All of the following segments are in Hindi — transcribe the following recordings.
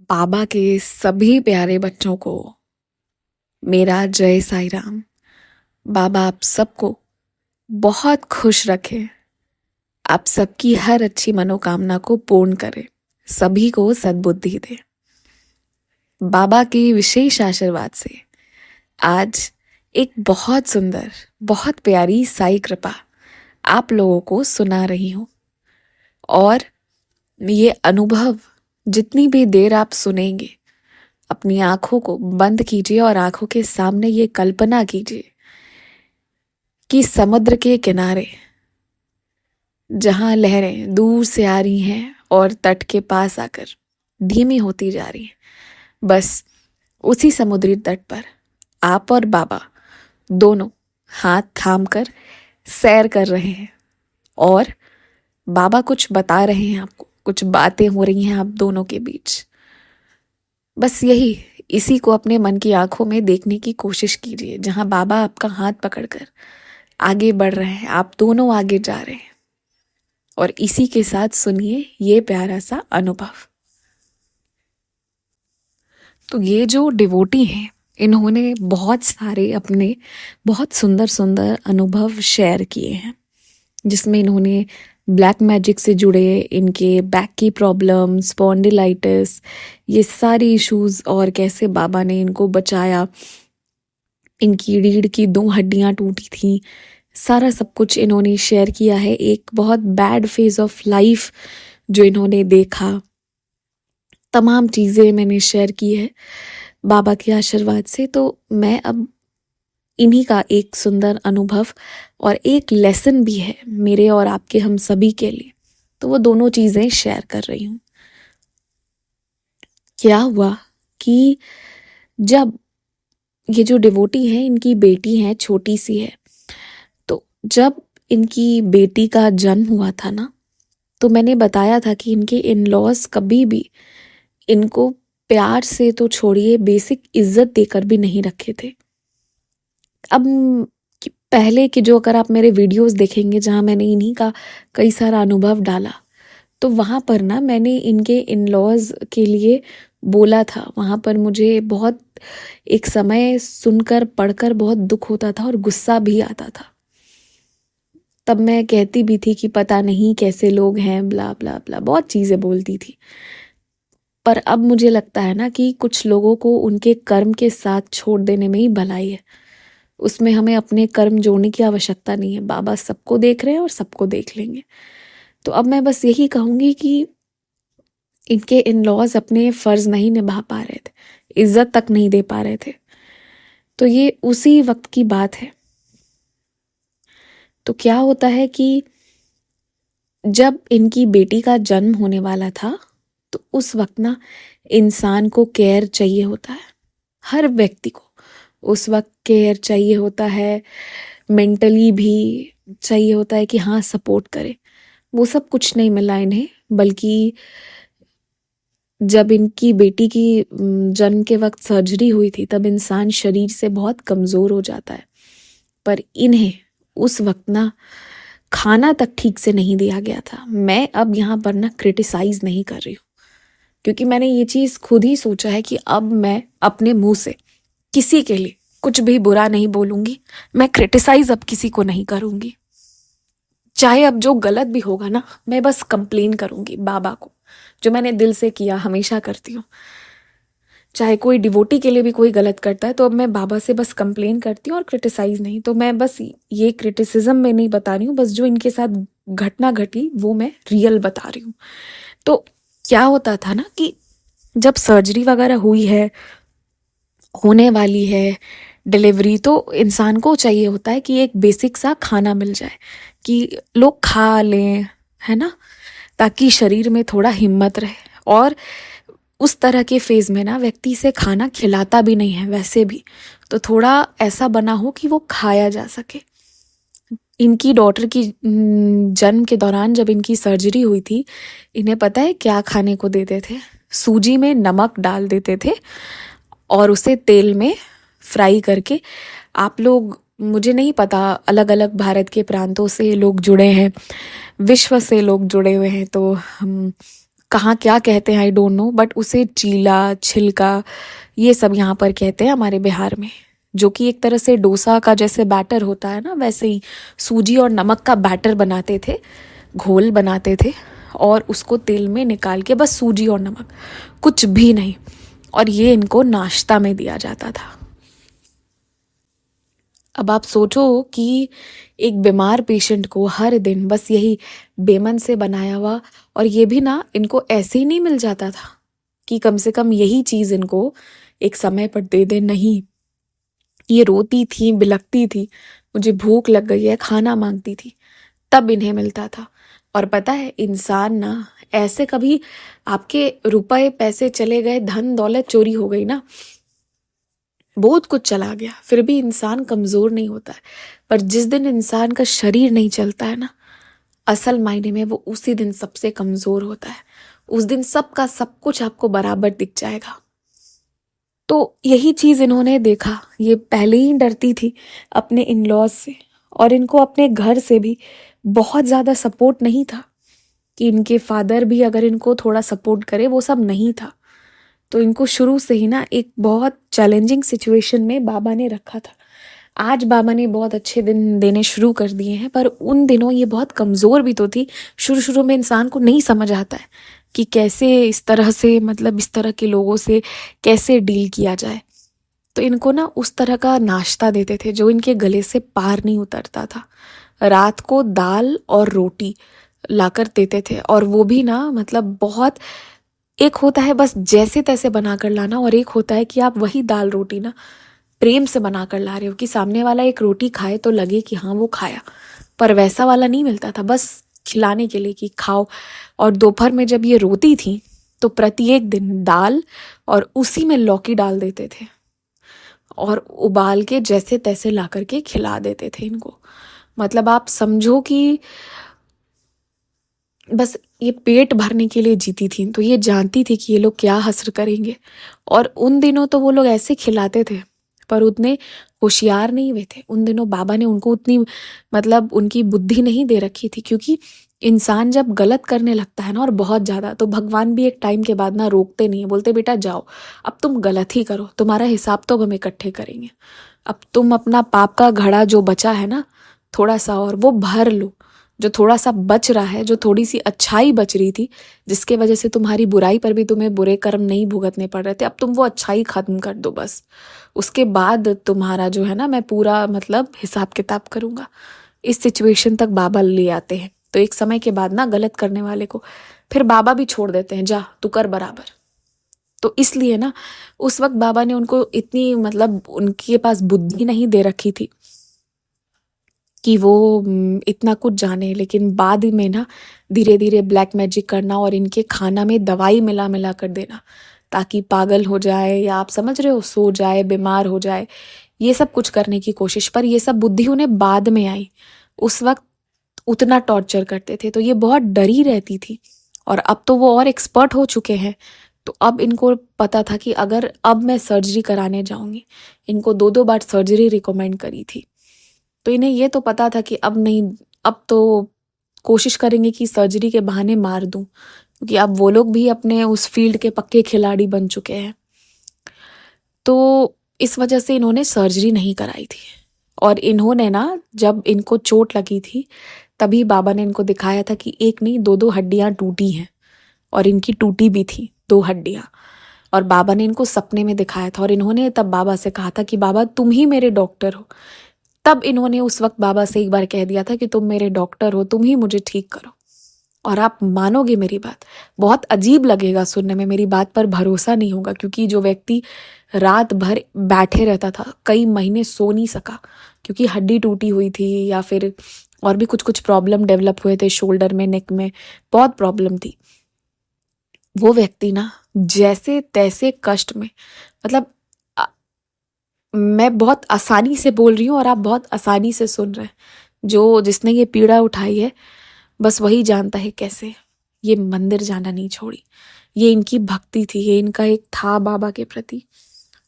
बाबा के सभी प्यारे बच्चों को मेरा जय साईं राम। बाबा आप सबको बहुत खुश रखे, आप सबकी हर अच्छी मनोकामना को पूर्ण करे, सभी को सद्बुद्धि दे। बाबा के विशेष आशीर्वाद से आज एक बहुत सुंदर, बहुत प्यारी साई कृपा आप लोगों को सुना रही हूँ। और ये अनुभव जितनी भी देर आप सुनेंगे, अपनी आंखों को बंद कीजिए और आंखों के सामने ये कल्पना कीजिए कि समुद्र के किनारे जहां लहरें दूर से आ रही हैं और तट के पास आकर धीमी होती जा रही हैं, बस उसी समुद्री तट पर आप और बाबा दोनों हाथ थाम कर सैर कर रहे हैं और बाबा कुछ बता रहे हैं आपको, कुछ बातें हो रही हैं आप दोनों के बीच। बस इसी को अपने मन की आंखों में देखने की कोशिश कीजिए, जहां बाबा आपका हाथ पकड़कर आगे बढ़ रहे हैं, आप दोनों आगे जा रहे हैं और इसी के साथ सुनिए ये प्यारा सा अनुभव। तो ये जो डिवोटी हैं, इन्होंने बहुत सारे अपने बहुत सुंदर सुंदर अनुभव शेयर किए हैं, जिसमें इन्होंने ब्लैक मैजिक से जुड़े इनके बैक की प्रॉब्लम, स्पॉन्डिलाइटिस, ये सारी इश्यूज और कैसे बाबा ने इनको बचाया, इनकी रीढ़ की 2 हड्डियां टूटी थी, सारा सब कुछ इन्होंने शेयर किया है। एक बहुत बैड फेज ऑफ लाइफ जो इन्होंने देखा, तमाम चीज़ें मैंने शेयर की है बाबा के आशीर्वाद से। तो मैं अब इन्हीं का एक सुंदर अनुभव और एक लेसन भी है मेरे और आपके, हम सभी के लिए, तो वो दोनों चीज़ें शेयर कर रही हूँ। क्या हुआ कि जब ये जो डिवोटी है, इनकी बेटी है, छोटी सी है, तो जब इनकी बेटी का जन्म हुआ था ना, तो मैंने बताया था कि इनके इन लॉज कभी भी इनको प्यार से तो छोड़िए, बेसिक इज्जत देकर भी नहीं रखे थे। अब पहले के जो, अगर आप मेरे वीडियोस देखेंगे जहाँ मैंने इन्हीं का कई सारा अनुभव डाला, तो वहाँ पर ना मैंने इनके इन लॉज के लिए बोला था। वहाँ पर मुझे बहुत एक समय सुनकर पढ़कर बहुत दुख होता था और गुस्सा भी आता था। तब मैं कहती भी थी कि पता नहीं कैसे लोग हैं, ब्ला ब्ला ब्ला, बहुत चीज़ें बोलती थी। पर अब मुझे लगता है ना कि कुछ लोगों को उनके कर्म के साथ छोड़ देने में ही भलाई है, उसमें हमें अपने कर्म जोड़ने की आवश्यकता नहीं है। बाबा सबको देख रहे हैं और सबको देख लेंगे। तो अब मैं बस यही कहूँगी कि इनके इन लॉज अपने फर्ज नहीं निभा पा रहे थे, इज्जत तक नहीं दे पा रहे थे। तो ये उसी वक्त की बात है। तो क्या होता है कि जब इनकी बेटी का जन्म होने वाला था, तो उस वक्त ना इंसान को केयर चाहिए होता है, हर व्यक्ति को उस वक्त केयर चाहिए होता है, मेंटली भी चाहिए होता है कि हाँ सपोर्ट करे। वो सब कुछ नहीं मिला इन्हें, बल्कि जब इनकी बेटी की जन्म के वक्त सर्जरी हुई थी, तब इंसान शरीर से बहुत कमज़ोर हो जाता है। पर इन्हें उस वक्त ना खाना तक ठीक से नहीं दिया गया था। मैं अब यहाँ पर ना क्रिटिसाइज नहीं कर रही हूँ, क्योंकि मैंने ये चीज़ खुद ही सोचा है कि अब मैं अपने मुंह से किसी के लिए कुछ भी बुरा नहीं बोलूँगी, मैं क्रिटिसाइज अब किसी को नहीं करूँगी। चाहे अब जो गलत भी होगा ना, मैं बस कंप्लेन करूँगी बाबा को, जो मैंने दिल से किया, हमेशा करती हूँ। चाहे कोई डिवोटी के लिए भी कोई गलत करता है, तो अब मैं बाबा से बस कंप्लेन करती हूँ और क्रिटिसाइज नहीं। तो मैं बस ये क्रिटिसिज्म में नहीं बता रही हूँ, बस जो इनके साथ घटना घटी वो मैं रियल बता रही हूँ। तो क्या होता था ना कि जब सर्जरी वगैरह हुई है, होने वाली है डिलीवरी, तो इंसान को चाहिए होता है कि एक बेसिक सा खाना मिल जाए, कि लोग खा लें, है ना, ताकि शरीर में थोड़ा हिम्मत रहे। और उस तरह के फेज में ना व्यक्ति से खाना खिलाता भी नहीं है वैसे भी, तो थोड़ा ऐसा बना हो कि वो खाया जा सके। इनकी डॉटर की जन्म के दौरान जब इनकी सर्जरी हुई थी, इन्हें पता है क्या खाने को देते थे? सूजी में नमक डाल देते थे और उसे तेल में फ्राई करके, आप लोग, मुझे नहीं पता, अलग अलग भारत के प्रांतों से लोग जुड़े हैं, विश्व से लोग जुड़े हुए हैं, तो हम कहाँ क्या कहते हैं आई डोंट नो, बट उसे चीला, छिलका, ये सब यहाँ पर कहते हैं हमारे बिहार में। जो कि एक तरह से डोसा का जैसे बैटर होता है ना, वैसे ही सूजी और नमक का बैटर बनाते थे, घोल बनाते थे, और उसको तेल में निकाल के बस सूजी और नमक, कुछ भी नहीं, और ये इनको नाश्ता में दिया जाता था। अब आप सोचो कि एक बीमार पेशेंट को हर दिन बस यही बेमन से बनाया हुआ, और ये भी ना इनको ऐसे ही नहीं मिल जाता था कि कम से कम यही चीज़ इनको एक समय पर दे दे, नहीं, ये रोती थी, बिलखती थी, मुझे भूख लग गई है, खाना मांगती थी, तब इन्हें मिलता था। और पता है इंसान ना ऐसे कभी आपके रुपए पैसे चले गए, धन दौलत चोरी हो गई ना, बहुत कुछ चला गया, फिर भी इंसान कमज़ोर नहीं होता है। पर जिस दिन इंसान का शरीर नहीं चलता है ना, असल मायने में वो उसी दिन सबसे कमज़ोर होता है। उस दिन सबका सब कुछ आपको बराबर दिख जाएगा। तो यही चीज़ इन्होंने देखा। ये पहले ही डरती थी अपने इन लॉज से, और इनको अपने घर से भी बहुत ज़्यादा सपोर्ट नहीं था कि इनके फादर भी अगर इनको थोड़ा सपोर्ट करे, वो सब नहीं था। तो इनको शुरू से ही ना एक बहुत चैलेंजिंग सिचुएशन में बाबा ने रखा था। आज बाबा ने बहुत अच्छे दिन देने शुरू कर दिए हैं, पर उन दिनों ये बहुत कमज़ोर भी तो थी। शुरू शुरू में इंसान को नहीं समझ आता है कि कैसे इस तरह से, मतलब इस तरह के लोगों से कैसे डील किया जाए। तो इनको ना उस तरह का नाश्ता देते थे जो इनके गले से पार नहीं उतरता था। रात को दाल और रोटी लाकर देते थे, और वो भी ना मतलब बहुत, एक होता है बस जैसे तैसे बनाकर लाना, और एक होता है कि आप वही दाल रोटी ना प्रेम से बनाकर ला रहे हो कि सामने वाला एक रोटी खाए तो लगे कि हाँ वो खाया। पर वैसा वाला नहीं मिलता था, बस खिलाने के लिए कि खाओ। और दोपहर में जब ये रोती थी तो प्रत्येक दिन दाल और उसी में लौकी डाल देते थे, और उबाल के जैसे तैसे ला करके खिला देते थे इनको। मतलब आप समझो कि बस ये पेट भरने के लिए जीती थी। तो ये जानती थी कि ये लोग क्या हसर करेंगे, और उन दिनों तो वो लोग ऐसे खिलाते थे, पर उतने होशियार नहीं हुए थे उन दिनों। बाबा ने उनको उतनी मतलब उनकी बुद्धि नहीं दे रखी थी, क्योंकि इंसान जब गलत करने लगता है ना, और बहुत ज़्यादा, तो भगवान भी एक टाइम के बाद ना रोकते नहीं है, बोलते बेटा जाओ, अब तुम गलत ही करो, तुम्हारा हिसाब तो अब हम इकट्ठे करेंगे, अब तुम अपना पाप का घड़ा जो बचा है ना थोड़ा सा और वो भर लो। जो थोड़ा सा बच रहा है, जो थोड़ी सी अच्छाई बच रही थी, जिसके वजह से तुम्हारी बुराई पर भी तुम्हें बुरे कर्म नहीं भुगतने पड़ रहे थे, अब तुम वो अच्छाई खत्म कर दो बस। उसके बाद तुम्हारा जो है ना मैं पूरा मतलब हिसाब किताब करूँगा। इस सिचुएशन तक बाबा ले आते हैं। तो एक समय के बाद ना गलत करने वाले को फिर बाबा भी छोड़ देते हैं, जा तू कर बराबर। तो इसलिए ना उस वक्त बाबा ने उनको इतनी मतलब उनके पास बुद्धि नहीं दे रखी थी कि वो इतना कुछ जाने। लेकिन बाद में ना धीरे धीरे ब्लैक मैजिक करना और इनके खाना में दवाई मिला मिला कर देना ताकि पागल हो जाए, या आप समझ रहे हो सो जाए, बीमार हो जाए, ये सब कुछ करने की कोशिश। पर ये सब बुद्धि उन्हें बाद में आई, उस वक्त उतना टॉर्चर करते थे तो ये बहुत डरी रहती थी। और अब तो वो और एक्सपर्ट हो चुके हैं, तो अब इनको पता था कि अगर अब मैं सर्जरी कराने जाऊंगी, इनको 2-2 बार सर्जरी रिकमेंड करी थी, तो इन्हें ये तो पता था कि अब नहीं, अब तो कोशिश करेंगे कि सर्जरी के बहाने मार दूं, क्योंकि अब वो लोग भी अपने उस फील्ड के पक्के खिलाड़ी बन चुके हैं। तो इस वजह से इन्होंने सर्जरी नहीं कराई थी। और इन्होंने ना जब इनको चोट लगी थी तभी बाबा ने इनको दिखाया था कि एक नहीं 2-2 हड्डियां टूटी हैं, और इनकी टूटी भी थी 2 हड्डियां। और बाबा ने इनको सपने में दिखाया था, और इन्होंने तब बाबा से कहा था कि बाबा तुम ही मेरे डॉक्टर हो। तब इन्होंने उस वक्त बाबा से एक बार कह दिया था कि तुम मेरे डॉक्टर हो, तुम ही मुझे ठीक करो। और आप मानोगे मेरी बात, बहुत अजीब लगेगा सुनने में, मेरी बात पर भरोसा नहीं होगा, क्योंकि जो व्यक्ति रात भर बैठे रहता था, कई महीने सो नहीं सका क्योंकि हड्डी टूटी हुई थी, या फिर और भी कुछ कुछ प्रॉब्लम डेवलप हुए थे, शोल्डर में, नेक में बहुत प्रॉब्लम थी, वो व्यक्ति ना जैसे तैसे कष्ट में, मतलब मैं बहुत आसानी से बोल रही हूँ और आप बहुत आसानी से सुन रहे हैं, जो जिसने ये पीड़ा उठाई है बस वही जानता है कैसे ये मंदिर जाना नहीं छोड़ी। ये इनकी भक्ति थी, ये इनका एक था बाबा के प्रति।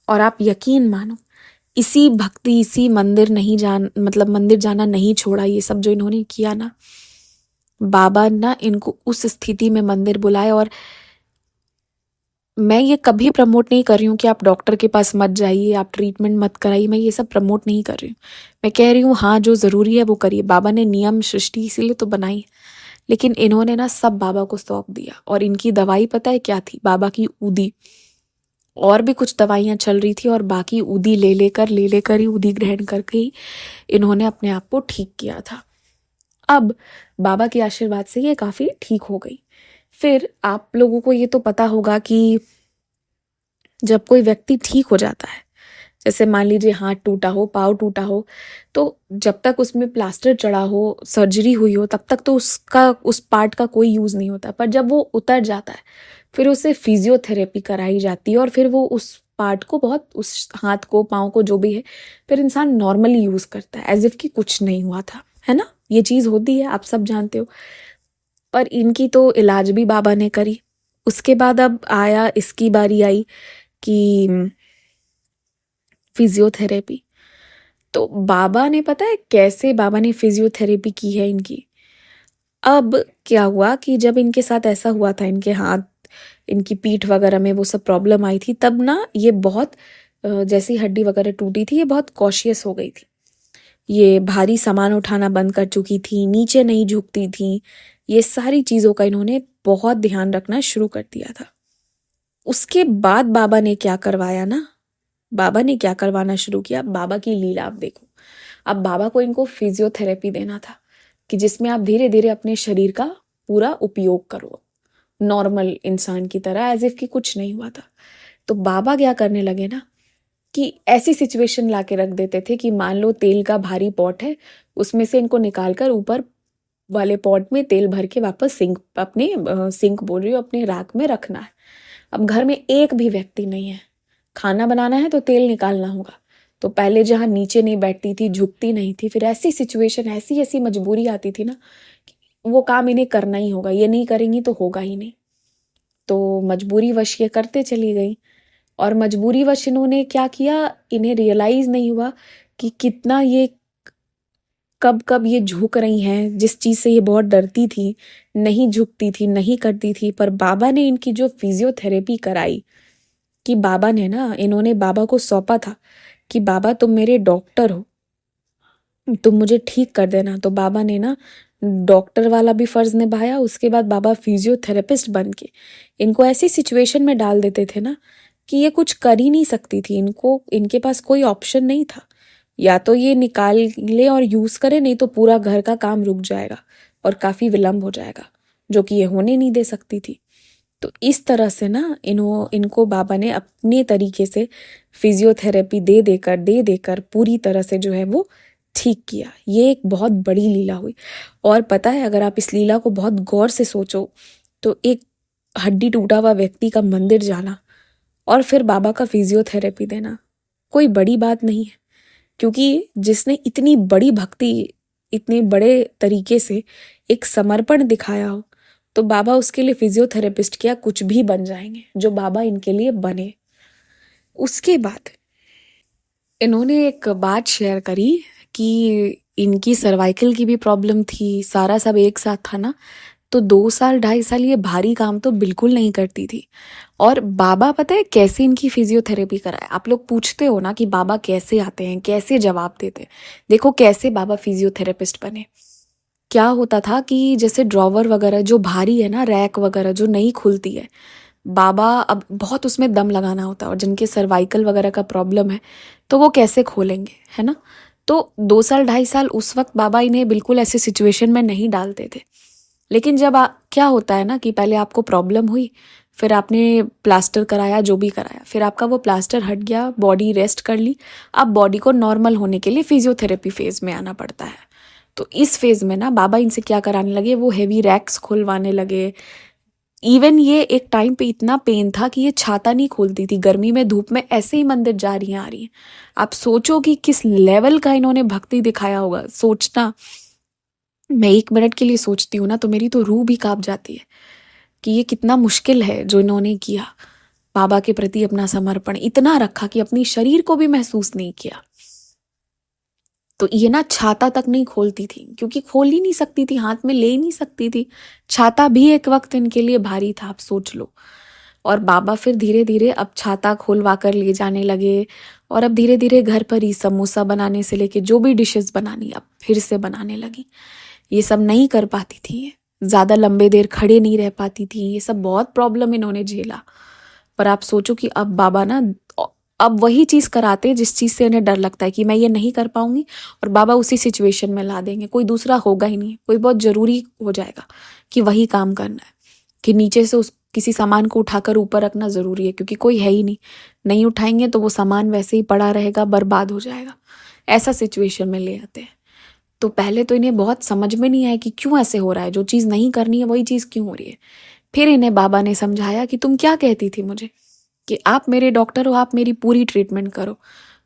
और आप यकीन मानो इसी भक्ति, इसी मंदिर नहीं मतलब मंदिर जाना नहीं छोड़ा, ये सब जो इन्होंने किया ना, बाबा ना इनको उस स्थिति में मंदिर बुलाए। और मैं ये कभी प्रमोट नहीं कर रही हूँ कि आप डॉक्टर के पास मत जाइए, आप ट्रीटमेंट मत कराइए, मैं ये सब प्रमोट नहीं कर रही हूँ। मैं कह रही हूँ हाँ, जो ज़रूरी है वो करिए। बाबा ने नियम सृष्टि इसीलिए तो बनाई है। लेकिन इन्होंने ना सब बाबा को सौंप दिया, और इनकी दवाई पता है क्या थी? बाबा की ऊदी। और भी कुछ दवाइयाँ चल रही थी, और बाकी ऊदी ले लेकर ही, ऊदी ग्रहण करके ही इन्होंने अपने आप को ठीक किया था। अब बाबा के आशीर्वाद से ये काफ़ी ठीक हो गई। फिर आप लोगों को ये तो पता होगा कि जब कोई व्यक्ति ठीक हो जाता है, जैसे मान लीजिए हाथ टूटा हो, पाँव टूटा हो, तो जब तक उसमें प्लास्टर चढ़ा हो, सर्जरी हुई हो, तब तक तो उसका, उस पार्ट का कोई यूज़ नहीं होता। पर जब वो उतर जाता है, फिर उसे फिजियोथेरेपी कराई जाती है, और फिर वो उस पार्ट को बहुत, उस हाथ को, पाँव को, जो भी है, फिर इंसान नॉर्मली यूज़ करता है, एज इफ कि कुछ नहीं हुआ था, है ना? ये चीज़ होती है, आप सब जानते हो। पर इनकी तो इलाज भी बाबा ने करी। उसके बाद अब आया, इसकी बारी आई कि फिजियोथेरेपी। तो बाबा ने, पता है कैसे बाबा ने फिजियोथेरेपी की है इनकी? अब क्या हुआ कि जब इनके साथ ऐसा हुआ था, इनके हाथ, इनकी पीठ वगैरह में वो सब प्रॉब्लम आई थी, तब ना ये बहुत जैसी हड्डी वगैरह टूटी थी, ये बहुत कॉशियस हो गई थी। ये भारी सामान उठाना बंद कर चुकी थी, नीचे नहीं झुकती थी। ये सारी चीज़ों का इन्होंने बहुत ध्यान रखना शुरू कर दिया था। उसके बाद बाबा ने क्या करवाया ना, बाबा ने क्या करवाना शुरू किया, बाबा की लीला आप देखो। अब बाबा को इनको फिजियोथेरेपी देना था कि जिसमें आप धीरे धीरे अपने शरीर का पूरा उपयोग करो, नॉर्मल इंसान की तरह, एज इफ कि कुछ नहीं हुआ था। तो बाबा क्या करने लगे ना, कि ऐसी सिचुएशन ला के रख देते थे कि मान लो तेल का भारी पॉट है, उसमें से इनको निकाल कर ऊपर वाले पॉट में तेल भर के वापस सिंक, अपने सिंक बोल रही हूँ, अपने राख में रखना है। अब घर में एक भी व्यक्ति नहीं है, खाना बनाना है तो तेल निकालना होगा। तो पहले जहाँ नीचे नहीं बैठती थी, झुकती नहीं थी, फिर ऐसी सिचुएशन, ऐसी ऐसी मजबूरी आती थी ना, वो काम इन्हें करना ही होगा, ये नहीं करेंगी तो होगा ही नहीं। तो मजबूरी वश ये करते चली गई, और मजबूरी वश इन्होंने क्या किया, इन्हें रियलाइज नहीं हुआ कि कितना ये, कब कब ये झुक रही हैं, जिस चीज़ से ये बहुत डरती थी, नहीं झुकती थी, नहीं करती थी। पर बाबा ने इनकी जो फिजियोथेरेपी कराई, कि बाबा ने ना, इन्होंने बाबा को सौंपा था कि बाबा तुम मेरे डॉक्टर हो, तुम मुझे ठीक कर देना। तो बाबा ने ना डॉक्टर वाला भी फर्ज निभाया, उसके बाद बाबा फिजियोथेरेपिस्ट बन के इनको ऐसी सिचुएशन में डाल देते थे ना कि ये कुछ कर ही नहीं सकती थी। इनको, इनके पास कोई ऑप्शन नहीं था, या तो ये निकाल ले और यूज़ करे, नहीं तो पूरा घर का काम रुक जाएगा और काफ़ी विलम्ब हो जाएगा, जो कि ये होने नहीं दे सकती थी। तो इस तरह से ना इनको बाबा ने अपने तरीके से फिजियोथेरेपी दे देकर पूरी तरह से जो है वो ठीक किया। ये एक बहुत बड़ी लीला हुई। और पता है, अगर आप इस लीला को बहुत गौर से सोचो, तो एक हड्डी टूटा हुआ व्यक्ति का मंदिर जाना और फिर बाबा का फिजियोथेरेपी देना कोई बड़ी बात नहीं है। क्योंकि जिसने इतनी बड़ी भक्ति, इतने बड़े तरीके से एक समर्पण दिखाया हो, तो बाबा उसके लिए फिजियोथेरेपिस्ट क्या कुछ भी बन जाएंगे, जो बाबा इनके लिए बने। उसके बाद इन्होंने एक बात शेयर करी कि इनकी सर्वाइकल की भी प्रॉब्लम थी, सारा सब एक साथ था ना। तो 2 साल 2.5 साल ये भारी काम तो बिल्कुल नहीं करती थी। और बाबा, पता है कैसे इनकी फिजियोथेरेपी कराए? आप लोग पूछते हो ना कि बाबा कैसे आते हैं, कैसे जवाब देते हैं। देखो कैसे बाबा फिजियोथेरेपिस्ट बने। क्या होता था कि जैसे ड्रॉवर वगैरह जो भारी है ना, रैक वगैरह जो नहीं खुलती है, बाबा, अब बहुत उसमें दम लगाना होता है, और जिनके सर्वाइकल वगैरह का प्रॉब्लम है तो वो कैसे खोलेंगे, है ना? तो 2 साल 2.5 साल उस वक्त बाबा इन्हें बिल्कुल ऐसे सिचुएशन में नहीं डालते थे। लेकिन जब क्या होता है ना कि पहले आपको प्रॉब्लम हुई, फिर आपने प्लास्टर कराया, जो भी कराया, फिर आपका वो प्लास्टर हट गया, बॉडी रेस्ट कर ली। अब बॉडी को नॉर्मल होने के लिए फिजियोथेरेपी फेज में आना पड़ता है। तो इस फेज में ना बाबा इनसे क्या कराने लगे, वो हेवी रैक्स खुलवाने लगे। इवन ये एक टाइम पे इतना पेन था कि ये छाता नहीं खोलती थी, गर्मी में धूप में ऐसे ही मंदिर जा रही हैं, आ रही हैं। आप सोचो कि किस लेवल का इन्होंने भक्ति दिखाया होगा। सोचना, मैं 1 मिनट के लिए सोचती हूँ ना तो मेरी तो रूह भी कांप जाती है कि ये कितना मुश्किल है जो इन्होंने किया। बाबा के प्रति अपना समर्पण इतना रखा कि अपनी शरीर को भी महसूस नहीं किया। तो ये ना छाता तक नहीं खोलती थी, क्योंकि खोल ही नहीं सकती थी, हाथ में ले ही नहीं सकती थी। छाता भी एक वक्त इनके लिए भारी था, आप सोच लो। और बाबा फिर धीरे धीरे अब छाता खोलवा कर ले जाने लगे, और अब धीरे धीरे घर पर ही समोसा बनाने से लेके जो भी डिशेस बनानी अब फिर से बनाने लगी। ये सब नहीं कर पाती थी, ये ज़्यादा लंबे देर खड़े नहीं रह पाती थी, ये सब बहुत प्रॉब्लम इन्होंने झेला। पर आप सोचो कि अब बाबा ना अब वही चीज़ कराते हैं जिस चीज़ से इन्हें डर लगता है कि मैं ये नहीं कर पाऊंगी, और बाबा उसी सिचुएशन में ला देंगे, कोई दूसरा होगा ही नहीं, कोई बहुत ज़रूरी हो जाएगा कि वही काम करना है, कि नीचे से उस किसी सामान को उठाकर ऊपर रखना ज़रूरी है क्योंकि कोई है ही नहीं उठाएंगे तो वो सामान वैसे ही पड़ा रहेगा, बर्बाद हो जाएगा। ऐसा सिचुएशन में ले आते हैं। तो पहले तो इन्हें बहुत समझ में नहीं आया कि क्यों ऐसे हो रहा है, जो चीज़ नहीं करनी है वही चीज़ क्यों हो रही है। फिर इन्हें बाबा ने समझाया कि तुम क्या कहती थी मुझे कि आप मेरे डॉक्टर हो, आप मेरी पूरी ट्रीटमेंट करो,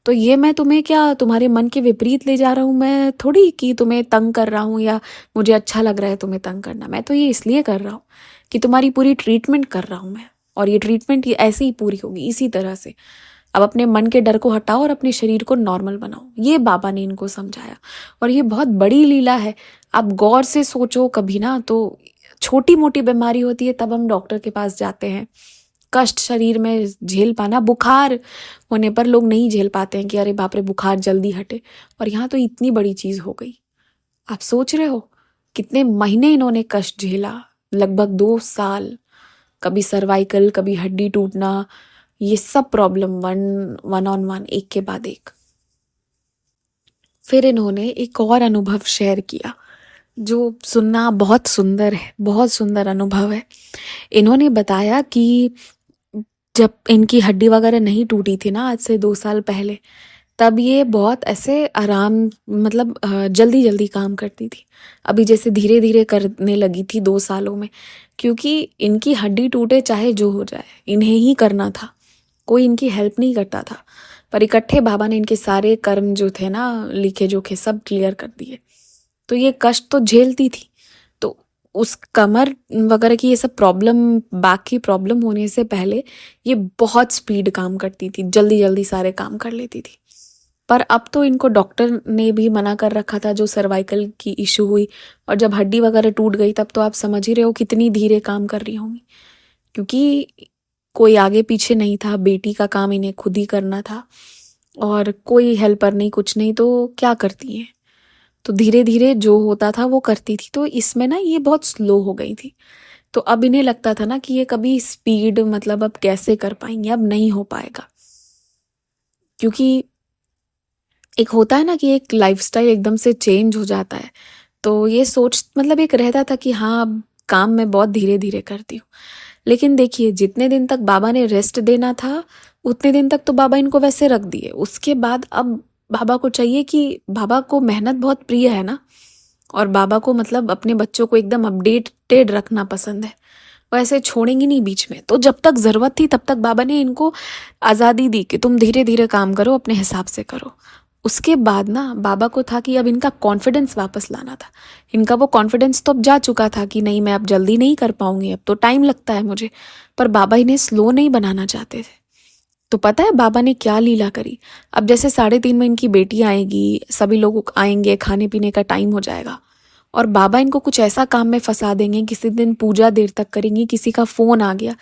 तो ये मैं तुम्हें क्या तुम्हारे मन के विपरीत ले जा रहा हूँ, मैं थोड़ी कि तुम्हें तंग कर रहा हूँ या मुझे अच्छा लग रहा है तुम्हें तंग करना, मैं तो ये इसलिए कर रहा हूँ कि तुम्हारी पूरी ट्रीटमेंट कर रहा हूँ मैं, और ये ट्रीटमेंट ये ऐसे ही पूरी होगी इसी तरह से। अब अपने मन के डर को हटाओ और अपने शरीर को नॉर्मल बनाओ, ये बाबा ने इनको समझाया। और ये बहुत बड़ी लीला है। आप गौर से सोचो कभी ना, तो छोटी मोटी बीमारी होती है तब हम डॉक्टर के पास जाते हैं, कष्ट शरीर में झेल पाना, बुखार होने पर लोग नहीं झेल पाते हैं कि अरे बाप रे बुखार जल्दी हटे, और यहाँ तो इतनी बड़ी चीज हो गई। आप सोच रहे हो कितने महीने इन्होंने कष्ट झेला, लगभग 2 साल, कभी सर्वाइकल, कभी हड्डी टूटना, ये सब प्रॉब्लम वन ऑन वन, एक के बाद एक। फिर इन्होंने एक और अनुभव शेयर किया जो सुनना बहुत सुंदर है, बहुत सुंदर अनुभव है। इन्होंने बताया कि जब इनकी हड्डी वगैरह नहीं टूटी थी ना, आज से 2 साल पहले, तब ये बहुत ऐसे आराम, मतलब जल्दी जल्दी काम करती थी। अभी जैसे धीरे धीरे करने लगी थी 2 सालों में, क्योंकि इनकी हड्डी टूटे चाहे जो हो जाए, इन्हें ही करना था, कोई इनकी हेल्प नहीं करता था। पर इकट्ठे बाबा ने इनके सारे कर्म जो थे ना, लिखे जोखे, सब क्लियर कर दिए। तो ये कष्ट तो झेलती थी, तो उस कमर वगैरह की ये सब प्रॉब्लम, बाकी प्रॉब्लम होने से पहले ये बहुत स्पीड काम करती थी, जल्दी जल्दी सारे काम कर लेती थी। पर अब तो इनको डॉक्टर ने भी मना कर रखा था, जो सर्वाइकल की इशू हुई, और जब हड्डी वगैरह टूट गई तब तो आप समझ ही रहे हो कितनी धीरे काम कर रही होंगी, क्योंकि कोई आगे पीछे नहीं था, बेटी का काम इन्हें खुद ही करना था, और कोई हेल्पर नहीं, कुछ नहीं, तो क्या करती हैं। तो धीरे धीरे जो होता था वो करती थी। तो इसमें ना ये बहुत स्लो हो गई थी। तो अब इन्हें लगता था ना कि ये कभी स्पीड, मतलब अब कैसे कर पाएंगे, अब नहीं हो पाएगा, क्योंकि एक होता है ना कि एक लाइफस्टाइल एकदम से चेंज हो जाता है। तो ये सोच, मतलब एक रहता था कि हाँ अब काम मैं बहुत धीरे धीरे करती हूँ। लेकिन देखिए, जितने दिन तक बाबा ने रेस्ट देना था उतने दिन तक तो बाबा इनको वैसे रख दिए। उसके बाद अब बाबा को चाहिए कि, बाबा को मेहनत बहुत प्रिय है ना, और बाबा को मतलब अपने बच्चों को एकदम अपडेटेड रखना पसंद है, वो ऐसे छोड़ेंगे नहीं बीच में। तो जब तक ज़रूरत थी तब तक बाबा ने इनको आज़ादी दी कि तुम धीरे धीरे काम करो, अपने हिसाब से करो। उसके बाद ना बाबा को था कि अब इनका कॉन्फिडेंस वापस लाना था। इनका वो कॉन्फिडेंस तो अब जा चुका था कि नहीं मैं अब जल्दी नहीं कर पाऊंगी, अब तो टाइम लगता है मुझे। पर बाबा इन्हें स्लो नहीं बनाना चाहते थे। तो पता है बाबा ने क्या लीला करी। अब जैसे 3:30 में इनकी बेटी आएगी, सभी लोग आएंगे, खाने पीने का टाइम हो जाएगा, और बाबा इनको कुछ ऐसा काम में फंसा देंगे, किसी दिन पूजा देर तक करेंगी, किसी का फ़ोन आ गया,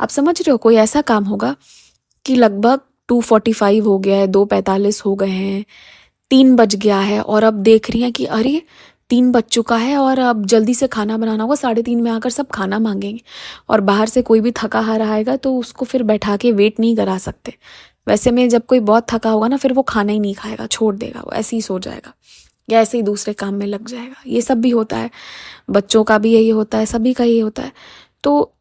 आप समझ रहे हो, कोई ऐसा काम होगा कि लगभग 2:45 हो गया है, 2:45 हो गए हैं, 3 बज गया है, और अब देख रही हैं कि अरे 3 बज चुका है और अब जल्दी से खाना बनाना होगा, 3:30 में आकर सब खाना मांगेंगे, और बाहर से कोई भी थका हारा आएगा तो उसको फिर बैठा के वेट नहीं करा सकते। वैसे में जब कोई बहुत थका होगा ना, फिर वो खाना ही नहीं खाएगा, छोड़ देगा, वो ऐसे ही सो जाएगा या ऐसे ही दूसरे काम में लग जाएगा। ये सब भी होता है, बच्चों का भी यही होता है, सभी का यही होता है। तो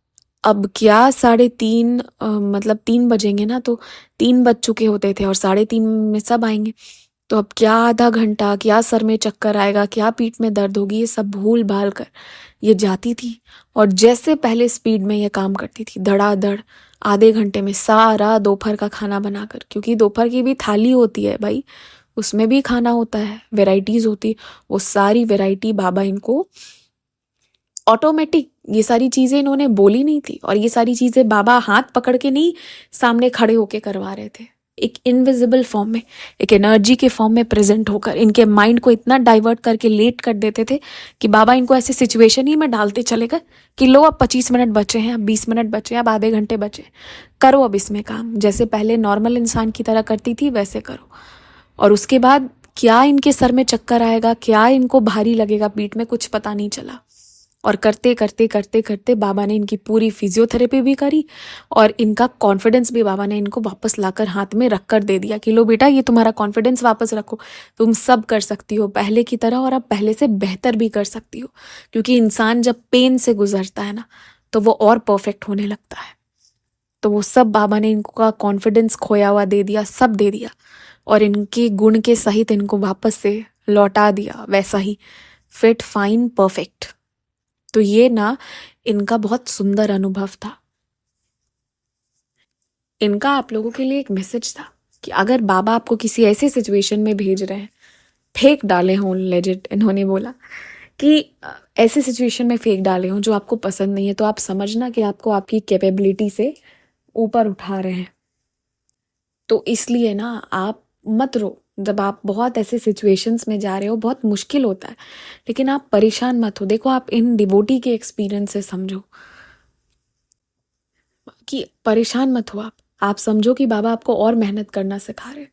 अब क्या 3:30, मतलब 3 बजेंगे ना, तो 3 बज चुके होते थे और 3:30 में सब आएंगे। तो अब क्या आधा घंटा, क्या सर में चक्कर आएगा, क्या पीठ में दर्द होगी, ये सब भूल भाल कर ये जाती थी। और जैसे पहले स्पीड में ये काम करती थी, धड़ाधड़ आधे घंटे में सारा दोपहर का खाना बनाकर, क्योंकि दोपहर की भी थाली होती है भाई, उसमें भी खाना होता है, वेराइटीज होती, वो सारी वेराइटी बाबा इनको ऑटोमेटिक, ये सारी चीजें इन्होंने बोली नहीं थी, और ये सारी चीजें बाबा हाथ पकड़ के नहीं, सामने खड़े होके करवा रहे थे। एक इनविजिबल फॉर्म में, एक एनर्जी के फॉर्म में प्रेजेंट होकर इनके माइंड को इतना डाइवर्ट करके लेट कर देते थे कि बाबा इनको ऐसे सिचुएशन ही में डालते चले गए कि लो अब 25 मिनट बचे हैं, अब 20 मिनट बचे हैं, अब आधे घंटे बचे हैं, करो अब इसमें काम, जैसे पहले नॉर्मल इंसान की तरह करती थी वैसे करो। और उसके बाद क्या इनके सर में चक्कर आएगा, क्या इनको भारी लगेगा पीठ में, कुछ पता नहीं चला। और करते करते करते करते बाबा ने इनकी पूरी फिजियोथेरेपी भी करी और इनका कॉन्फिडेंस भी बाबा ने इनको वापस लाकर हाथ में रख कर दे दिया कि लो बेटा ये तुम्हारा कॉन्फिडेंस वापस रखो, तुम सब कर सकती हो पहले की तरह, और अब पहले से बेहतर भी कर सकती हो। क्योंकि इंसान जब पेन से गुजरता है ना तो वो और परफेक्ट होने लगता है। तो वो सब बाबा ने इनका कॉन्फिडेंस खोया हुआ दे दिया, सब दे दिया, और इनके गुण के सहित इनको वापस से लौटा दिया वैसा ही फिट, फाइन, परफेक्ट। तो ये ना इनका बहुत सुंदर अनुभव था। इनका आप लोगों के लिए एक मैसेज था कि अगर बाबा आपको किसी ऐसे सिचुएशन में भेज रहे हैं, फेंक डाले हों, लेजिट इन्होंने बोला कि ऐसे सिचुएशन में फेंक डाले हों जो आपको पसंद नहीं है, तो आप समझना कि आपको आपकी कैपेबिलिटी से ऊपर उठा रहे हैं। तो इसलिए ना आप मत रो, जब आप बहुत ऐसे सिचुएशंस में जा रहे हो, बहुत मुश्किल होता है, लेकिन आप परेशान मत हो। देखो आप इन डिवोटी के एक्सपीरियंस से समझो कि परेशान मत हो आप समझो कि बाबा आपको और मेहनत करना सिखा रहे हैं।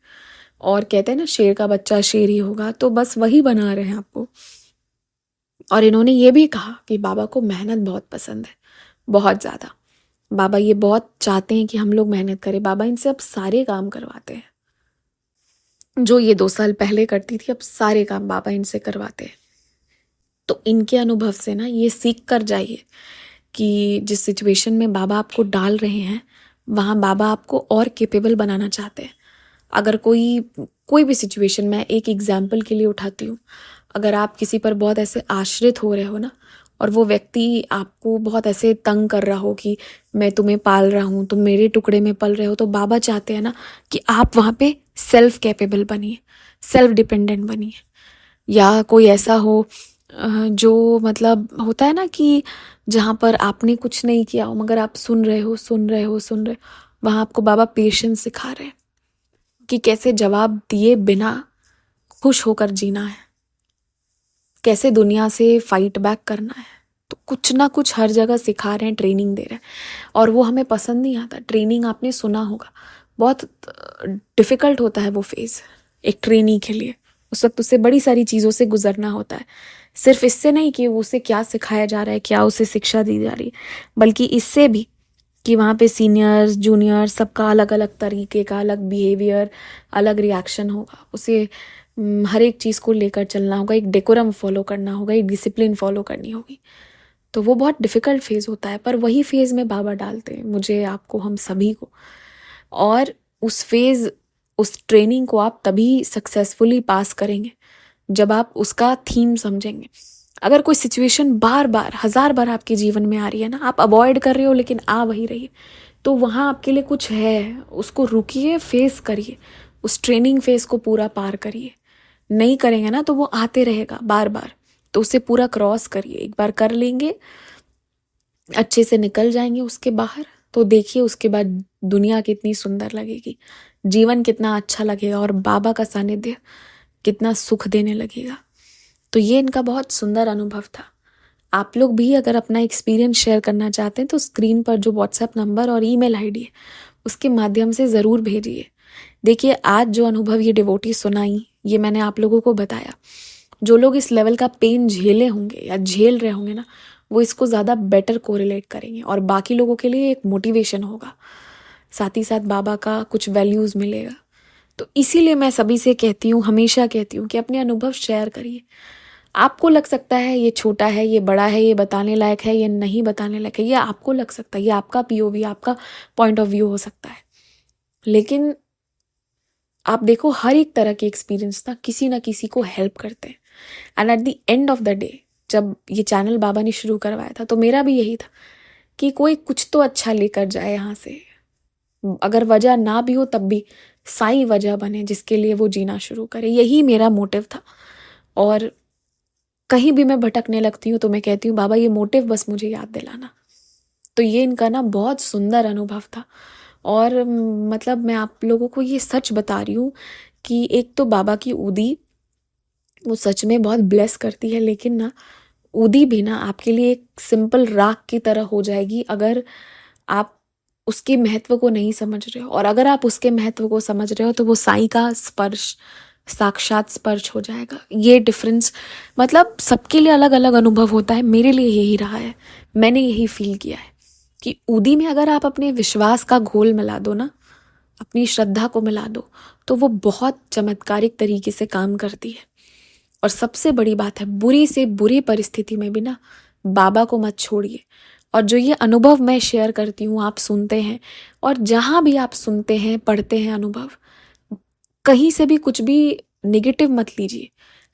और कहते हैं ना शेर का बच्चा शेर ही होगा, तो बस वही बना रहे हैं आपको। और इन्होंने ये भी कहा कि बाबा को मेहनत बहुत पसंद है, बहुत ज़्यादा। बाबा ये बहुत चाहते हैं कि हम लोग मेहनत करें। बाबा इनसे अब सारे काम करवाते हैं जो ये 2 साल पहले करती थी, अब सारे काम बाबा इनसे करवाते हैं। तो इनके अनुभव से ना ये सीख कर जाइए कि जिस सिचुएशन में बाबा आपको डाल रहे हैं वहाँ बाबा आपको और कैपेबल बनाना चाहते हैं। अगर कोई भी सिचुएशन, मैं एक एग्जाम्पल के लिए उठाती हूँ, अगर आप किसी पर बहुत ऐसे आश्रित हो रहे हो ना, और वो व्यक्ति आपको बहुत ऐसे तंग कर रहा हो कि मैं तुम्हें पाल रहा हूँ, तुम मेरे टुकड़े में पल रहे हो, तो बाबा चाहते हैं ना कि आप वहाँ पे सेल्फ कैपेबल बनिए, सेल्फ डिपेंडेंट बनिए। या कोई ऐसा हो जो मतलब होता है ना कि जहाँ पर आपने कुछ नहीं किया हो मगर आप सुन रहे हो, वहाँ आपको बाबा पेशेंस सिखा रहे हैं कि कैसे जवाब दिए बिना खुश होकर जीना है, कैसे दुनिया से फाइट बैक करना है। तो कुछ ना कुछ हर जगह सिखा रहे हैं, ट्रेनिंग दे रहे हैं। और वो हमें पसंद नहीं आता। ट्रेनिंग आपने सुना होगा, बहुत डिफ़िकल्ट होता है वो फेज़ एक ट्रेनी के लिए। उस वक्त उससे बड़ी सारी चीज़ों से गुजरना होता है, सिर्फ इससे नहीं कि उसे क्या सिखाया जा रहा है, क्या उसे शिक्षा दी जा रही है, बल्कि इससे भी कि वहाँ पे सीनियर्स जूनियर्स सबका अलग अलग तरीके का अलग बिहेवियर, अलग रिएक्शन होगा। उसे हर एक चीज़ को लेकर चलना होगा, एक डेकोरम फॉलो करना होगा, एक डिसिप्लिन फॉलो करनी होगी। तो वो बहुत डिफ़िकल्ट फेज़ होता है, पर वही फेज़ में बाबा डालते हैं मुझे, आपको, हम सभी को। और उस ट्रेनिंग को आप तभी सक्सेसफुली पास करेंगे जब आप उसका थीम समझेंगे। अगर कोई सिचुएशन बार बार 1000 बार आपके जीवन में आ रही है ना, आप अवॉइड कर रहे हो लेकिन आ वही रही है, तो वहाँ आपके लिए कुछ है। उसको रुकिए, फेस करिए, उस ट्रेनिंग फेज को पूरा पार करिए। नहीं करेंगे ना तो वो आते रहेगा बार बार, तो उसे पूरा क्रॉस करिए। एक बार कर लेंगे, अच्छे से निकल जाएंगे उसके बाहर, तो देखिए उसके बाद दुनिया कितनी सुंदर लगेगी, जीवन कितना अच्छा लगेगा, और बाबा का सानिध्य कितना सुख देने लगेगा। तो ये इनका बहुत सुंदर अनुभव था। आप लोग भी अगर अपना एक्सपीरियंस शेयर करना चाहते हैं तो स्क्रीन पर जो व्हाट्सएप नंबर और ईमेल आईडी है उसके माध्यम से ज़रूर भेजिए। देखिए आज जो अनुभव ये डिवोटी सुनाई, ये मैंने आप लोगों को बताया। जो लोग इस लेवल का पेन झेले होंगे या झेल रहे होंगे ना, वो इसको ज़्यादा बेटर कोरिलेट करेंगे और बाकी लोगों के लिए एक मोटिवेशन होगा, साथ ही साथ बाबा का कुछ वैल्यूज़ मिलेगा। तो इसीलिए मैं सभी से कहती हूँ, हमेशा कहती हूँ कि अपने अनुभव शेयर करिए। आपको लग सकता है ये छोटा है, ये बड़ा है, ये बताने लायक है, ये नहीं बताने लायक है, ये आपको लग सकता है, ये आपका पीओवी, आपका पॉइंट ऑफ व्यू हो सकता है। लेकिन आप देखो हर एक तरह के एक्सपीरियंस ना किसी को हेल्प करते हैं। And at the end of the day, जब ये चैनल बाबा ने शुरू करवाया था तो मेरा भी यही था कि कोई कुछ तो अच्छा लेकर जाए यहाँ से। अगर वजह ना भी हो तब भी साई वजह बने जिसके लिए वो जीना शुरू करे, यही मेरा मोटिव था। और कहीं भी मैं भटकने लगती हूँ तो मैं कहती हूँ बाबा ये मोटिव बस मुझे याद दिलाना। तो ये इनका ना बहुत सुंदर अनुभव था और मतलब मैं आप लोगों को ये सच बता रही हूँ कि एक तो बाबा की ऊदी वो सच में बहुत ब्लेस करती है, लेकिन ना ऊदी भी ना आपके लिए एक सिंपल राख की तरह हो जाएगी अगर आप उसके महत्व को नहीं समझ रहे हो। और अगर आप उसके महत्व को समझ रहे हो तो वो साईं का स्पर्श, साक्षात स्पर्श हो जाएगा। ये डिफरेंस मतलब सबके लिए अलग अलग अनुभव होता है, मेरे लिए यही रहा है, मैंने यही फील किया है कि ऊदी में अगर आप अपने विश्वास का घोल मिला दो ना, अपनी श्रद्धा को मिला दो, तो वो बहुत चमत्कारिक तरीके से काम करती है। और सबसे बड़ी बात है, बुरी से बुरी परिस्थिति में भी ना बाबा को मत छोड़िए। और जो ये अनुभव मैं शेयर करती हूँ आप सुनते हैं, और जहाँ भी आप सुनते हैं पढ़ते हैं अनुभव, कहीं से भी कुछ भी नेगेटिव मत लीजिए,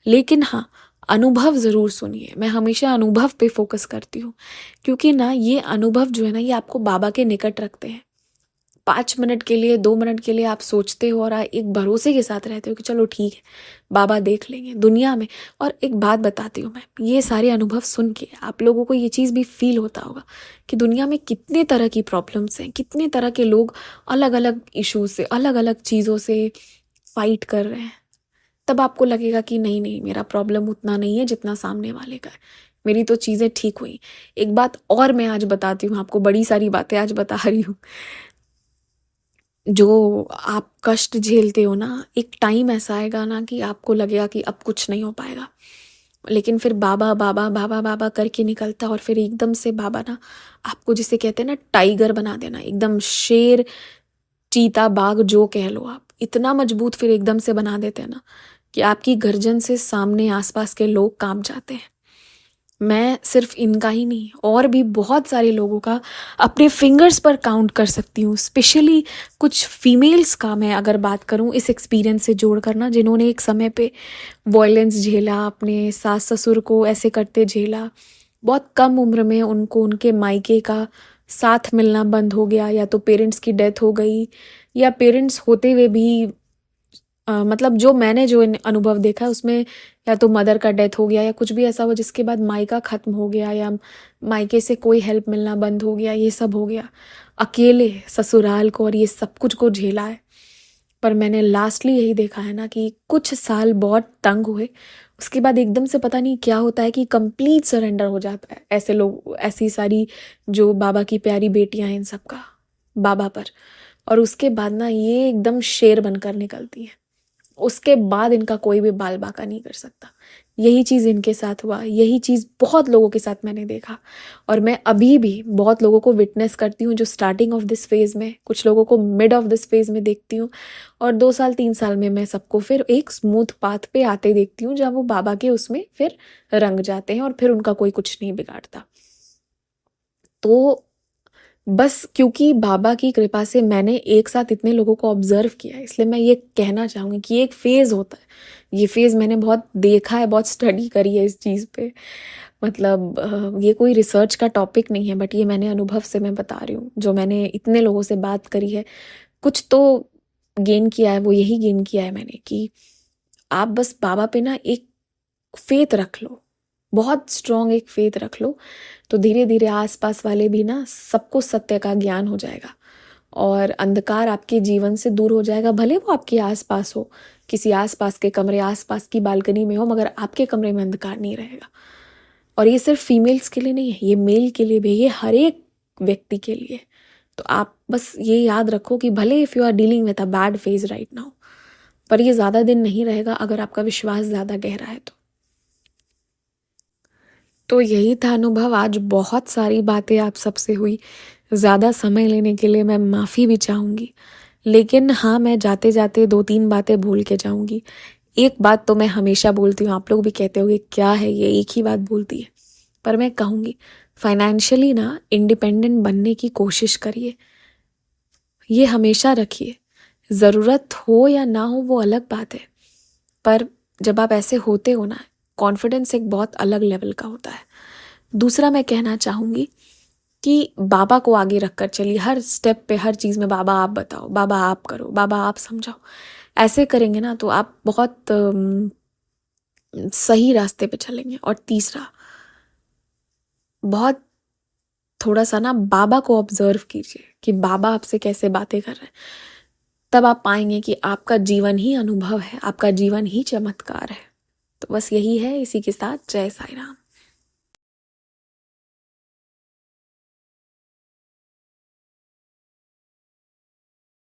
लेकिन हाँ अनुभव ज़रूर सुनिए। मैं हमेशा अनुभव पे फोकस करती हूँ, क्योंकि ना ये अनुभव जो है ना ये आपको बाबा के निकट रखते हैं। 5 मिनट के लिए 2 मिनट के लिए आप सोचते हो और एक भरोसे के साथ रहते हो कि चलो ठीक है बाबा देख लेंगे दुनिया में। और एक बात बताती हूँ मैं, ये सारे अनुभव सुन के आप लोगों को ये चीज़ भी फील होता होगा कि दुनिया में कितने तरह की प्रॉब्लम्स हैं, कितने तरह के लोग अलग अलग इश्यूज से, अलग अलग चीज़ों से फाइट कर रहे हैं। तब आपको लगेगा कि नहीं नहीं, मेरा प्रॉब्लम उतना नहीं है जितना सामने वाले का है, मेरी तो चीज़ें ठीक हुई। एक बात और मैं आज बताती हूँ आपको, बड़ी सारी बातें आज बता रही हूँ। जो आप कष्ट झेलते हो ना, एक टाइम ऐसा आएगा ना कि आपको लगेगा कि अब कुछ नहीं हो पाएगा, लेकिन फिर बाबा बाबा बाबा बाबा करके निकलता, और फिर एकदम से बाबा ना आपको जिसे कहते हैं ना टाइगर बना देना, एकदम शेर, चीता, बाघ जो कह लो आप, इतना मजबूत फिर एकदम से बना देते हैं ना कि आपकी गर्दन से सामने आसपास के लोग कांप जाते हैं। मैं सिर्फ इनका ही नहीं और भी बहुत सारे लोगों का अपने फिंगर्स पर काउंट कर सकती हूँ। स्पेशली कुछ फीमेल्स का मैं अगर बात करूँ इस एक्सपीरियंस से जोड़ करना, जिन्होंने एक समय पे वॉयलेंस झेला, अपने सास ससुर को ऐसे करते झेला, बहुत कम उम्र में उनको उनके मायके का साथ मिलना बंद हो गया, या तो पेरेंट्स की डेथ हो गई, या पेरेंट्स होते हुए भी मतलब जो मैंने जो अनुभव देखा है उसमें या तो मदर का डेथ हो गया या कुछ भी ऐसा हुआ जिसके बाद मायका ख़त्म हो गया, या मायके से कोई हेल्प मिलना बंद हो गया, ये सब हो गया। अकेले ससुराल को और ये सब कुछ को झेला है। पर मैंने लास्टली यही देखा है ना कि कुछ साल बहुत तंग हुए, उसके बाद एकदम से पता नहीं क्या होता है कि कंप्लीट सरेंडर हो जाता है ऐसे लोग, ऐसी सारी जो बाबा की प्यारी बेटियां हैं इन सब का बाबा पर। और उसके बाद ना ये एकदम शेर बनकर निकलती हैं। उसके बाद इनका कोई भी बाल बांका नहीं कर सकता। यही चीज़ इनके साथ हुआ, यही चीज़ बहुत लोगों के साथ मैंने देखा। और मैं अभी भी बहुत लोगों को विटनेस करती हूँ जो स्टार्टिंग ऑफ दिस फेज़ में, कुछ लोगों को मिड ऑफ दिस फेज़ में देखती हूँ, और 2 साल 3 साल में मैं सबको फिर एक स्मूथ पाथ पे आते देखती हूँ, जहाँ वो बाबा के उसमें फिर रंग जाते हैं और फिर उनका कोई कुछ नहीं बिगाड़ता। तो बस क्योंकि बाबा की कृपा से मैंने एक साथ इतने लोगों को ऑब्जर्व किया है, इसलिए मैं ये कहना चाहूँगी कि एक फ़ेज़ होता है, ये फ़ेज़ मैंने बहुत देखा है, बहुत स्टडी करी है इस चीज़ पे। मतलब ये कोई रिसर्च का टॉपिक नहीं है, बट ये मैंने अनुभव से मैं बता रही हूँ, जो मैंने इतने लोगों से बात करी है। कुछ तो गेन किया है, वो यही गेन किया है मैंने कि आप बस बाबा पे ना एक फ़ेथ रख लो, बहुत स्ट्रॉन्ग एक फ़ेथ रख लो, तो धीरे धीरे आसपास वाले भी ना सबको सत्य का ज्ञान हो जाएगा, और अंधकार आपके जीवन से दूर हो जाएगा। भले वो आपके आसपास हो, किसी आसपास के कमरे, आसपास की बालकनी में हो, मगर आपके कमरे में अंधकार नहीं रहेगा। और ये सिर्फ फीमेल्स के लिए नहीं है, ये मेल के लिए भी, ये हर एक व्यक्ति के लिए। तो आप बस ये याद रखो कि भले if you are dealing with a bad phase right now, पर ये ज़्यादा दिन नहीं रहेगा अगर आपका विश्वास ज़्यादा गहरा है तो यही था अनुभव। आज बहुत सारी बातें आप सबसे हुई, ज़्यादा समय लेने के लिए मैं माफ़ी भी चाहूँगी, लेकिन हाँ मैं जाते जाते 2-3 बातें भूल के जाऊँगी। एक बात तो मैं हमेशा बोलती हूँ, आप लोग भी कहते होगे क्या है ये एक ही बात बोलती है, पर मैं कहूँगी फाइनेंशियली ना इंडिपेंडेंट बनने की कोशिश करिए, ये हमेशा रखिए। ज़रूरत हो या ना हो वो अलग बात है, पर जब आप ऐसे होते हो ना, कॉन्फिडेंस एक बहुत अलग लेवल का होता है। दूसरा मैं कहना चाहूँगी कि बाबा को आगे रखकर चलिए, हर स्टेप पे, हर चीज़ में बाबा आप बताओ, बाबा आप करो, बाबा आप समझाओ। ऐसे करेंगे ना तो आप बहुत सही रास्ते पे चलेंगे। और तीसरा, बहुत थोड़ा सा ना बाबा को ऑब्जर्व कीजिए कि बाबा आपसे कैसे बातें कर रहे हैं। तब आप पाएंगे कि आपका जीवन ही अनुभव है, आपका जीवन ही चमत्कार है। तो बस यही है। इसी के साथ जय साईं राम।